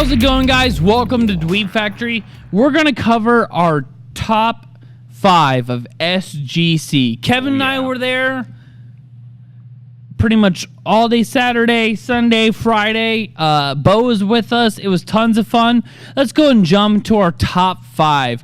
How's it going, guys? Welcome to Dweeb Factory. We're going to cover our top 5 of SGC. Kevin and I were there pretty much all day Saturday, Sunday, Friday. Bo was with us. It was tons of fun. Let's go and jump to our top 5.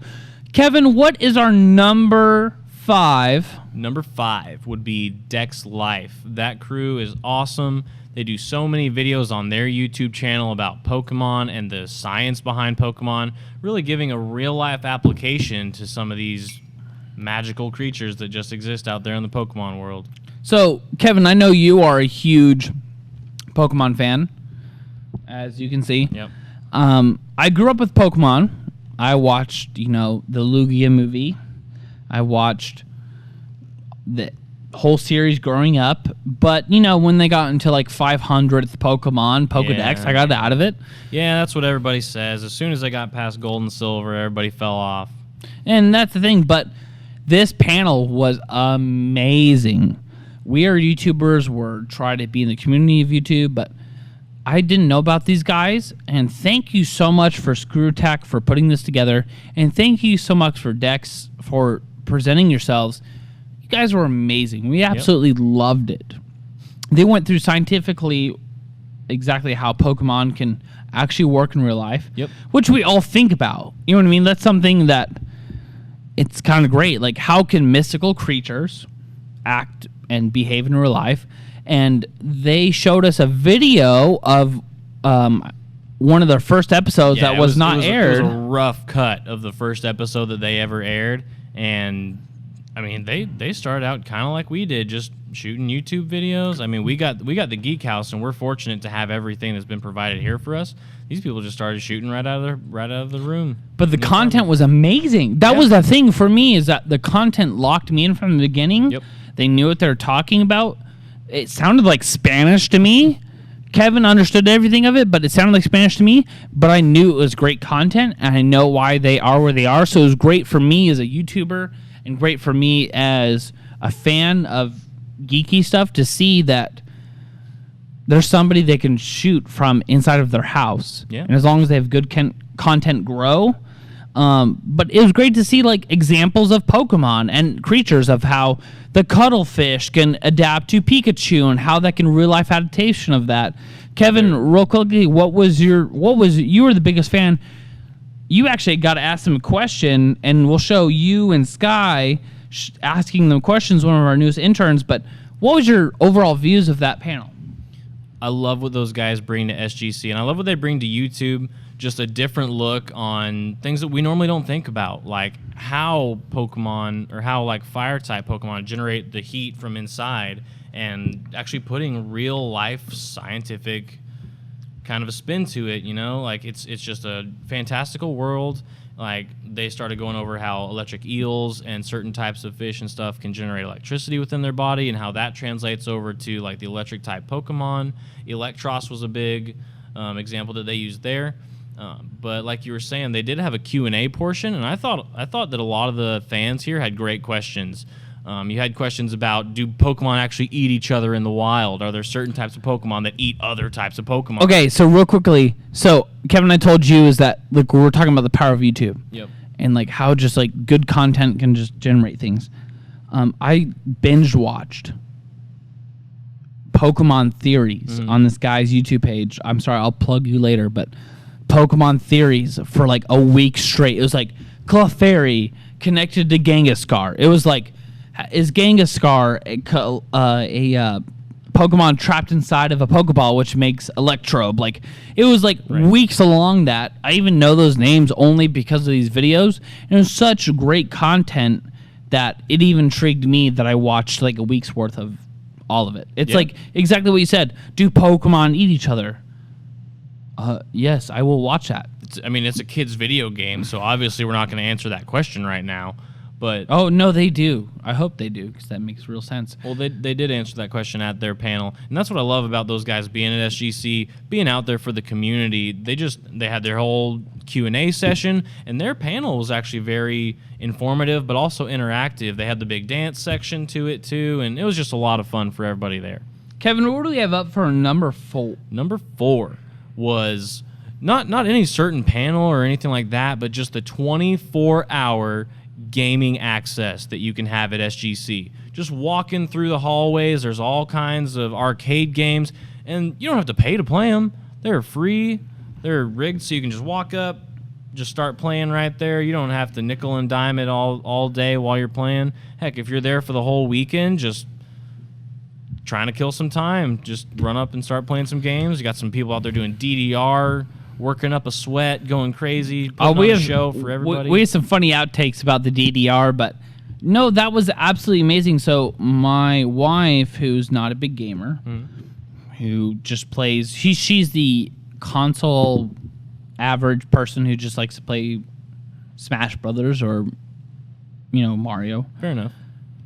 Kevin, what is our number 5? Number 5 would be Dex Life. That crew is awesome. They do so many videos on their YouTube channel about Pokemon and the science behind Pokemon, really giving a real-life application to some of these magical creatures that just exist out there in the Pokemon world. So, Kevin, I know you are a huge Pokemon fan, as you can see. Yep. I grew up with Pokemon. I watched, the Lugia movie. I watched the whole series growing up, but when they got into like 500th Pokemon Pokedex, I got out of it. Yeah, that's what everybody says. As soon as they got past Gold and Silver, everybody fell off. And that's the thing, but this panel was amazing. We are YouTubers, we're trying to be in the community of YouTube, but I didn't know about these guys, and thank you so much for ScrewAttack for putting this together, and thank you so much for Dex for presenting yourselves. You guys were amazing. We absolutely loved it. They went through scientifically exactly how Pokemon can actually work in real life, which we all think about. You know what I mean? That's something that it's kind of great. Like, how can mystical creatures act and behave in real life? And they showed us a video of one of their first episodes that was not aired. It was a rough cut of the first episode that they ever aired, and I mean, they started out kind of like we did, just shooting YouTube videos. I mean, we got the Geek House, and we're fortunate to have everything that's been provided here for us. These people just started shooting right out of the room. But the content was amazing. That was the thing for me, is that the content locked me in from the beginning. They knew what they were talking about. It sounded like Spanish to me. Kevin understood everything of it, but it sounded like Spanish to me. But I knew it was great content, and I know why they are where they are. So it was great for me as a YouTuber, and great for me as a fan of geeky stuff to see that there's somebody they can shoot from inside of their house. And as long as they have good content grow. But it was great to see like examples of Pokemon and creatures, of how the cuttlefish can adapt to Pikachu and how that can real life adaptation of that. Kevin, real quickly, you were the biggest fan. You actually got to ask them a question, and we'll show you and Sky asking them questions, one of our newest interns. But what was your overall views of that panel? I love what those guys bring to SGC, and I love what they bring to YouTube. Just a different look on things that we normally don't think about, like how Pokemon, or how like fire-type Pokemon generate the heat from inside, and actually putting real-life scientific kind of a spin to it, like it's just a fantastical world. Like, they started going over how electric eels and certain types of fish and stuff can generate electricity within their body, and how that translates over to like the electric type Pokemon. Electros was a big example that they used there. But like you were saying, they did have a Q&A portion, and I thought that a lot of the fans here had great questions. You had questions about, do Pokemon actually eat each other in the wild? Are there certain types of Pokemon that eat other types of Pokemon? Okay, so real quickly, Kevin, I told you is that like we were talking about the power of YouTube, and like how just like good content can just generate things. I binge watched Pokemon Theories on this guy's YouTube page. I'm sorry, I'll plug you later, but Pokemon Theories for like a week straight. It was like Clefairy connected to Genghis-Scar. It was like, is Genghis-Scar a Pokemon trapped inside of a Pokeball, which makes Electrobe? Like, it was like weeks along that. I even know those names only because of these videos. And it was such great content that it even intrigued me that I watched like a week's worth of all of it. It's like exactly what you said. Do Pokemon eat each other? Yes, I will watch that. It's a kid's video game, so obviously we're not going to answer that question right now. But oh, no, they do. I hope they do, because that makes real sense. Well, they did answer that question at their panel, and that's what I love about those guys being at SGC, being out there for the community. They had their whole Q&A session, and their panel was actually very informative, but also interactive. They had the big dance section to it, too, and it was just a lot of fun for everybody there. Kevin, what do we have up for number 4? Number 4 was not any certain panel or anything like that, but just the 24-hour gaming access that you can have at SGC. Just walking through the hallways, there's all kinds of arcade games, and you don't have to pay to play them. They're free. They're rigged so you can just walk up, just start playing right there. You don't have to nickel and dime it all day while you're playing. Heck, if you're there for the whole weekend, just trying to kill some time, just run up and start playing some games. You got some people out there doing DDR, working up a sweat, going crazy, putting on a show for everybody. We have some funny outtakes about the DDR, but no, that was absolutely amazing. So my wife, who's not a big gamer, who just plays, she's the console average person who just likes to play Smash Brothers or, Mario. Fair enough.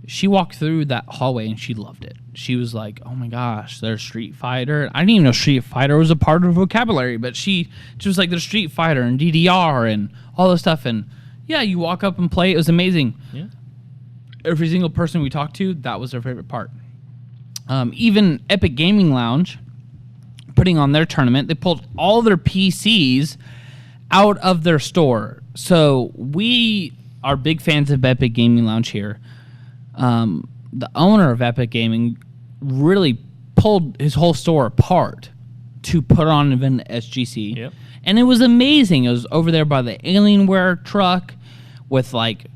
She walked through that hallway and she loved it. She was like, "Oh my gosh, there's Street Fighter." I didn't even know Street Fighter was a part of her vocabulary, but she was like, "There's Street Fighter and DDR and all this stuff." And yeah, you walk up and play. It was amazing. Yeah. Every single person we talked to, that was their favorite part. Even Epic Gaming Lounge, putting on their tournament, they pulled all their PCs out of their store. So we are big fans of Epic Gaming Lounge here. The owner of Epic Gaming really pulled his whole store apart to put on an event at SGC. Yep. And it was amazing. It was over there by the Alienware truck with like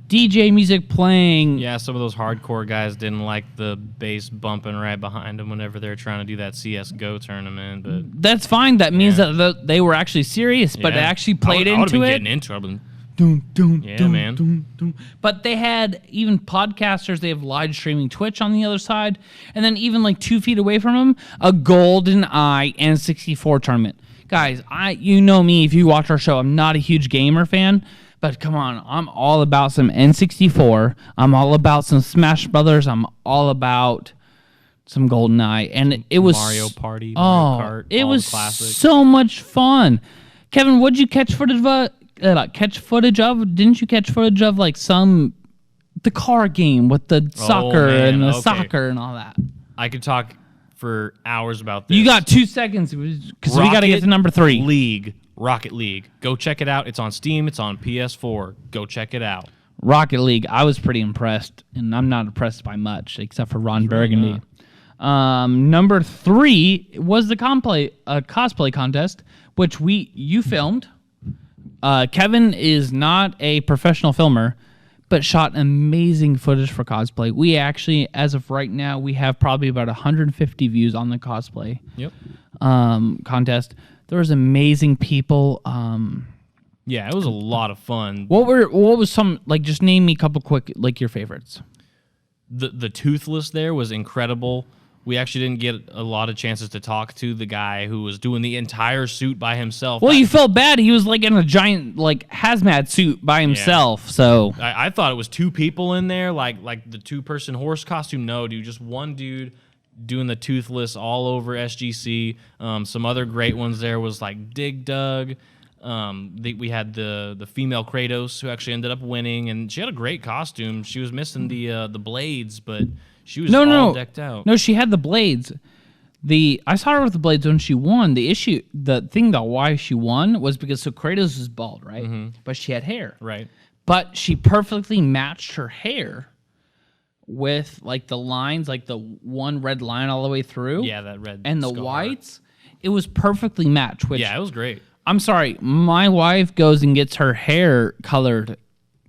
DJ music playing. Yeah, some of those hardcore guys didn't like the bass bumping right behind them whenever they're trying to do that CSGO tournament. But that's fine. That means that they were actually serious, but they actually played into it. I would have been getting into it. Man. But they had even podcasters. They have live streaming Twitch on the other side, and then even like 2 feet away from them, a Golden Eye N64 tournament. Guys, you know me. If you watch our show, I'm not a huge gamer fan, but come on, I'm all about some N64. I'm all about some Smash Brothers. I'm all about some Golden Eye, and it was Mario Party, Mario Kart. It was so much fun. Kevin, what'd you catch footage of? Didn't you catch footage of like the car game with the soccer and the soccer and all that? I could talk for hours about this. You got 2 seconds because we got to get to number 3. Rocket League. Go check it out. It's on Steam. It's on PS4. Go check it out. Rocket League. I was pretty impressed, and I'm not impressed by much except for Ron Burgundy. Number 3 was the cosplay contest, which you filmed. Kevin is not a professional filmer, but shot amazing footage for cosplay. We actually, as of right now, we have probably about 150 views on the cosplay contest. There was amazing people. Yeah, it was a lot of fun. What was some, like, just name me a couple quick, like, your favorites. The Toothless there was incredible. We actually didn't get a lot of chances to talk to the guy who was doing the entire suit by himself. Well, you felt bad. He was like in a giant like hazmat suit by himself. Yeah. So I thought it was 2 people in there, like the 2-person horse costume. No, dude, just one dude doing the Toothless all over SGC. Some other great ones there was like Dig Dug. We had the female Kratos who actually ended up winning, and she had a great costume. She was missing the blades, but she was all decked out. No, she had the blades. I saw her with the blades when she won. The thing though, why she won was because Kratos was bald, right? Mm-hmm. But she had hair, right? But she perfectly matched her hair with like the lines, like the one red line all the way through. Yeah, that red and the whites. It was perfectly matched. Which, yeah, it was great. I'm sorry, my wife goes and gets her hair colored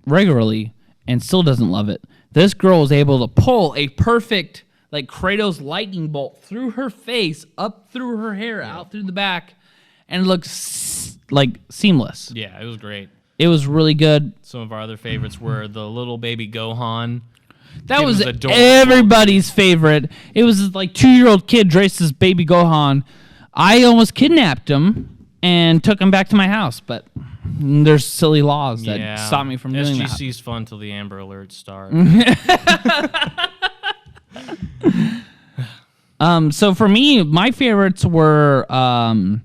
regularly and still doesn't love it. This girl was able to pull a perfect, like, Kratos lightning bolt through her face, up through her hair, out through the back, and it looks, like, seamless. Yeah, it was great. It was really good. Some of our other favorites were the little baby Gohan. That was everybody's favorite. It was, like, 2-year-old kid dressed as baby Gohan. I almost kidnapped him and took him back to my house, but there's silly laws that stop me from doing that. SGC's fun till the Amber Alerts start. So for me, my favorites were I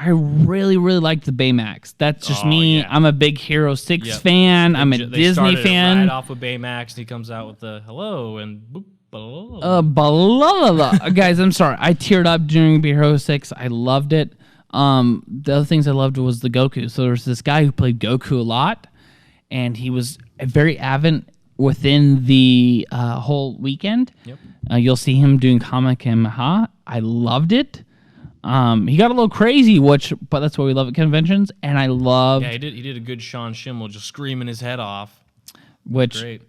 really, really liked the Baymax. That's just me. Yeah. I'm a big Hero 6 fan. I'm a Disney fan. Right off of Baymax, and he comes out with the hello and boop. Guys, I'm sorry. I teared up during Hero 6. I loved it. The other things I loved was the Goku. So there was this guy who played Goku a lot, and he was very avid within the whole weekend. Yep. You'll see him doing Kamehameha. I loved it. He got a little crazy, but that's what we love at conventions. And I loved. Yeah, he did a good Sean Schimmel, just screaming his head off. Great.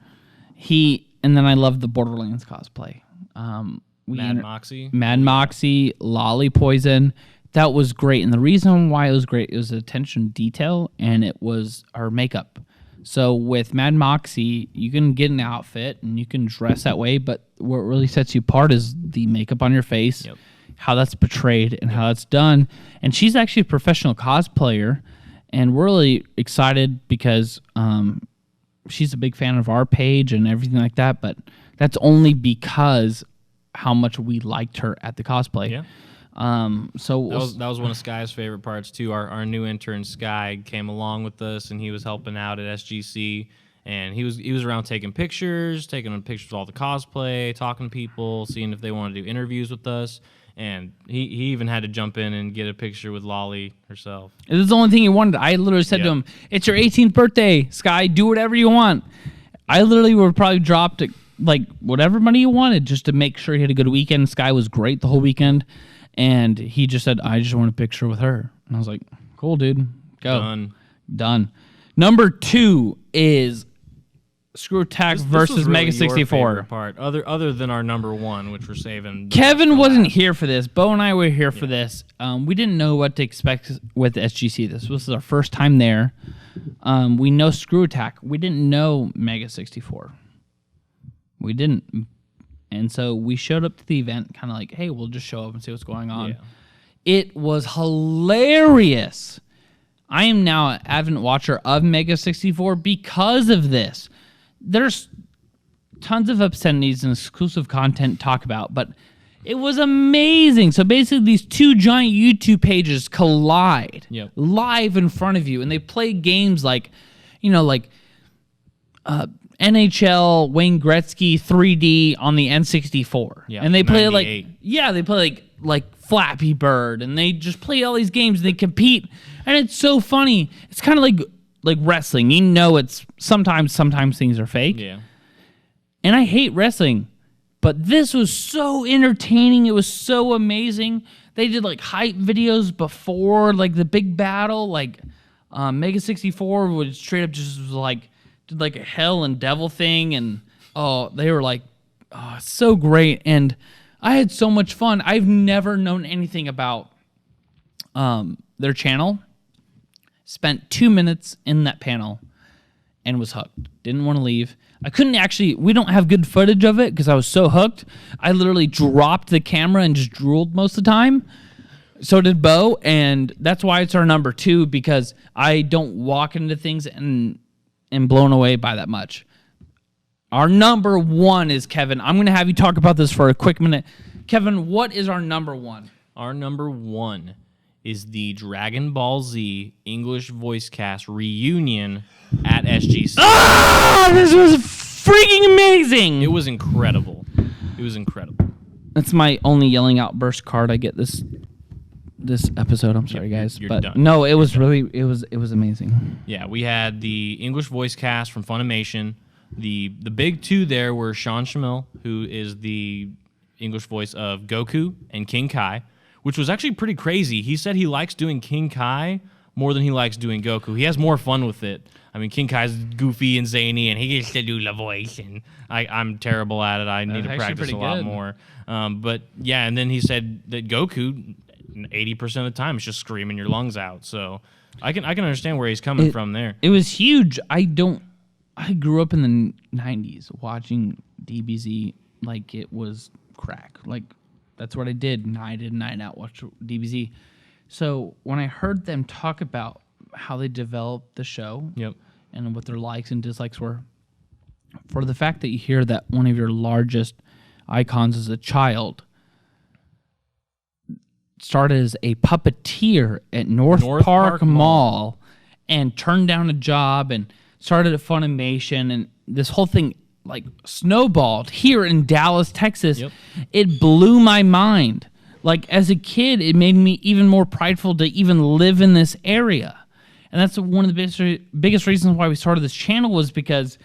And then I loved the Borderlands cosplay. Mad Moxie, Lolly Poison. That was great. And the reason why it was great, it was attention to detail, and it was our makeup. So with Mad Moxie, you can get an outfit and you can dress that way, but what really sets you apart is the makeup on your face, how that's portrayed, and how that's done. And she's actually a professional cosplayer, and we're really excited because she's a big fan of our page and everything like that, but that's only because how much we liked her at the cosplay. Yeah. So that was one of Sky's favorite parts too. Our new intern Sky came along with us, and he was helping out at SGC, and he was around taking pictures of all the cosplay, talking to people, seeing if they wanted to do interviews with us. And he even had to jump in and get a picture with Lolly herself. It was the only thing he wanted. I literally said to him, "It's your 18th birthday, Sky. Do whatever you want." I literally would probably drop to like whatever money you wanted just to make sure he had a good weekend. Sky was great the whole weekend, and he just said, "I just want a picture with her." And I was like, "Cool, dude. Go." Done. Number 2 is ScrewAttack versus really MEGA64. Part, other than our number 1, which we're saving. Kevin wasn't here for this. Bo and I were here for this. We didn't know what to expect with SGC. This was our first time there. We know ScrewAttack. We didn't know MEGA64. We didn't. And so we showed up to the event kind of like, hey, we'll just show up and see what's going on. Yeah. It was hilarious. I am now an avid watcher of MEGA64 because of this. There's tons of obscenities and exclusive content to talk about, but it was amazing. So basically these two giant YouTube pages collide live in front of you, and they play games like, NHL Wayne Gretzky 3D on the N64. Yeah, and they play 98. They play like Flappy Bird, and they just play all these games, and they compete, and it's so funny. It's kind of like wrestling. It's sometimes things are fake. Yeah. And I hate wrestling, but this was so entertaining. It was so amazing. They did like hype videos before like the big battle. Like MEGA64 would straight up just did like a hell and devil thing, and they were like, so great. And I had so much fun. I've never known anything about their channel. Spent 2 minutes in that panel and was hooked. Didn't want to leave. I couldn't we don't have good footage of it because I was so hooked. I literally dropped the camera and just drooled most of the time. So did Bo, and that's why it's our number 2, because I don't walk into things and blown away by that much. Our number 1 is Kevin. I'm going to have you talk about this for a quick minute. Kevin, what is our number 1? Our number 1 is the Dragon Ball Z English voice cast reunion at SGC. This was freaking amazing. It was incredible. That's my only yelling outburst card I get this episode. I'm sorry, guys, you're but done. No, it was really it was amazing. Yeah, we had the English voice cast from Funimation. The big 2 there were Sean Schimmel, who is the English voice of Goku and King Kai, which was actually pretty crazy. He said he likes doing King Kai more than he likes doing Goku. He has more fun with it. I mean, King Kai's goofy and zany, and he gets to do the voice, and I'm terrible at it. I need to practice a lot more. But yeah, and then he said that Goku, 80% of the time, is just screaming your lungs out. So I can understand where he's coming from there. It was huge. I grew up in the 90s watching DBZ like it was crack. Like, that's what I did night in, night out, watch DBZ. So when I heard them talk about how they developed the show and what their likes and dislikes were, for the fact that you hear that one of your largest icons as a child started as a puppeteer at North Park Mall and turned down a job and started at Funimation, and this whole thing like snowballed here in Dallas, Texas. It blew my mind. Like as a kid, it made me even more prideful to even live in this area. And that's one of the biggest reasons why we started this channel, was because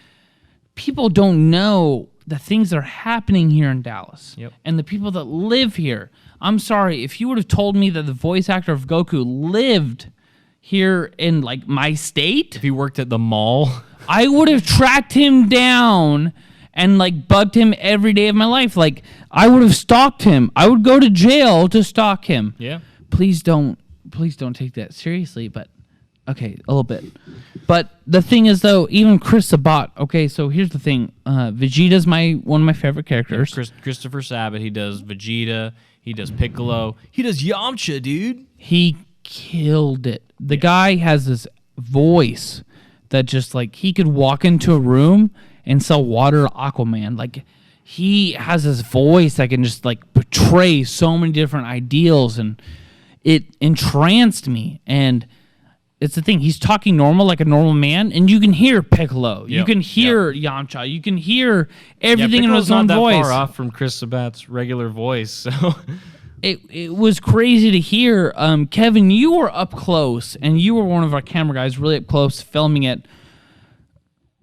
people don't know the things that are happening here in Dallas and the people that live here. I'm sorry, if you would have told me that the voice actor of Goku lived here in like my state, if he worked at the mall, I would have tracked him down and like bugged him every day of my life. Like I would have stalked him. I would go to jail to stalk him. Yeah. Please don't take that seriously, but okay, a little bit. But the thing is though, even Chris Sabat, okay, so here's the thing. Vegeta's one of my favorite characters. Christopher Sabat, he does Vegeta, he does Piccolo, he does Yamcha, dude. He killed it. The guy has this voice that just like he could walk into a room and sell water to Aquaman. Like he has this voice that can just like portray so many different ideals, and it entranced me. And it's the thing, he's talking normal like a normal man, and you can hear Piccolo, you can hear Yamcha, you can hear everything in his own voice. Not that far off from Chris Sabat's regular voice, so it was crazy to hear. Kevin, you were up close, and you were one of our camera guys, really up close, filming it.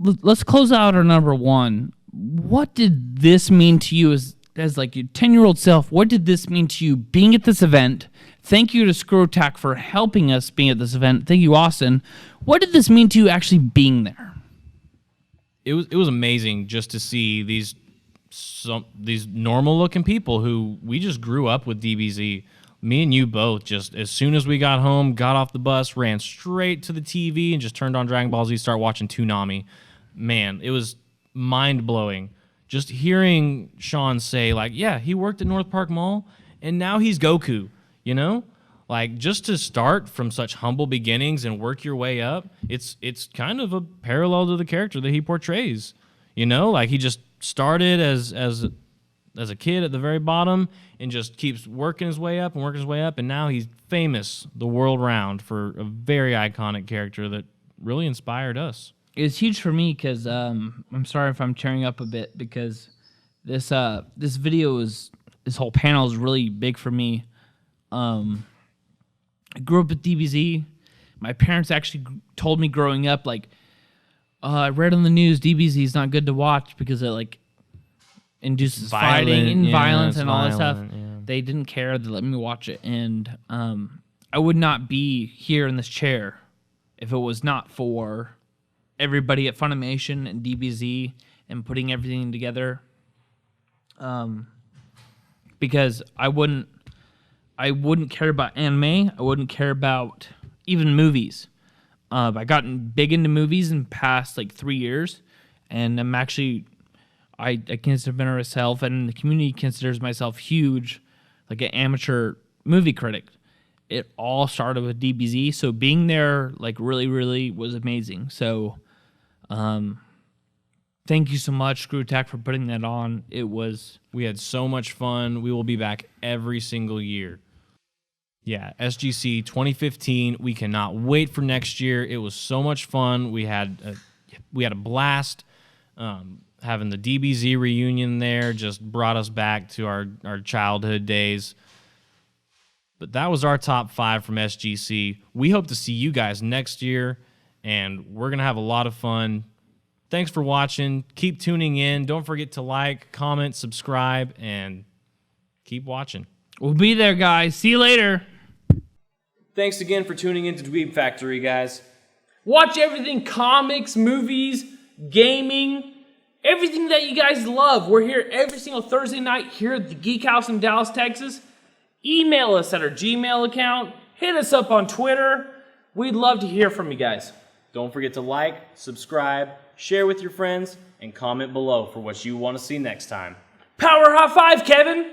Let's close out our number one. What did this mean to you as like your 10-year-old self? What did this mean to you being at this event? Thank you to ScrewAttack for helping us being at this event. Thank you, Austin. What did this mean to you actually being there? It was amazing just to see these normal looking people who we just grew up with DBZ. Me and you both, just as soon as we got home, got off the bus, ran straight to the TV and just turned on Dragon Ball Z, start watching Toonami. Man, it was mind-blowing. Just hearing Sean say, like, yeah, he worked at North Park Mall, and now he's Goku, you know? Like, just to start from such humble beginnings and work your way up, it's kind of a parallel to the character that he portrays. You know? Like, he just started as a kid at the very bottom and just keeps working his way up, and now he's famous the world round for a very iconic character that really inspired us. It's huge for me because I'm sorry if I'm tearing up a bit, because this whole panel is really big for me. I grew up with DBZ. My parents actually told me growing up, like, I read on the news DBZ is not good to watch because it like induces fighting and violence and all that stuff. Yeah. They didn't care. They let me watch it, and I would not be here in this chair if it was not for everybody at Funimation and DBZ and putting everything together. Because I wouldn't care about anime. I wouldn't care about even movies. I've gotten big into movies in the past like 3 years, and I'm actually I consider myself, and the community considers myself huge, like an amateur movie critic. It all started with DBZ, so being there like really, really was amazing. So, thank you so much, ScrewAttack, for putting that on. We had so much fun. We will be back every single year. Yeah, SGC 2015. We cannot wait for next year. It was so much fun. We had a blast. Having the DBZ reunion there just brought us back to our childhood days. But that was our top 5 from SGC. We hope to see you guys next year, and we're going to have a lot of fun. Thanks for watching. Keep tuning in. Don't forget to like, comment, subscribe, and keep watching. We'll be there, guys. See you later. Thanks again for tuning in to Dweeb Factory, guys. Watch everything, comics, movies, gaming, everything that you guys love. We're here every single Thursday night here at the Geek House in Dallas, Texas. Email us at our Gmail account. Hit us up on Twitter. We'd love to hear from you guys. Don't forget to like, subscribe, share with your friends, and comment below for what you want to see next time. Power high five, Kevin!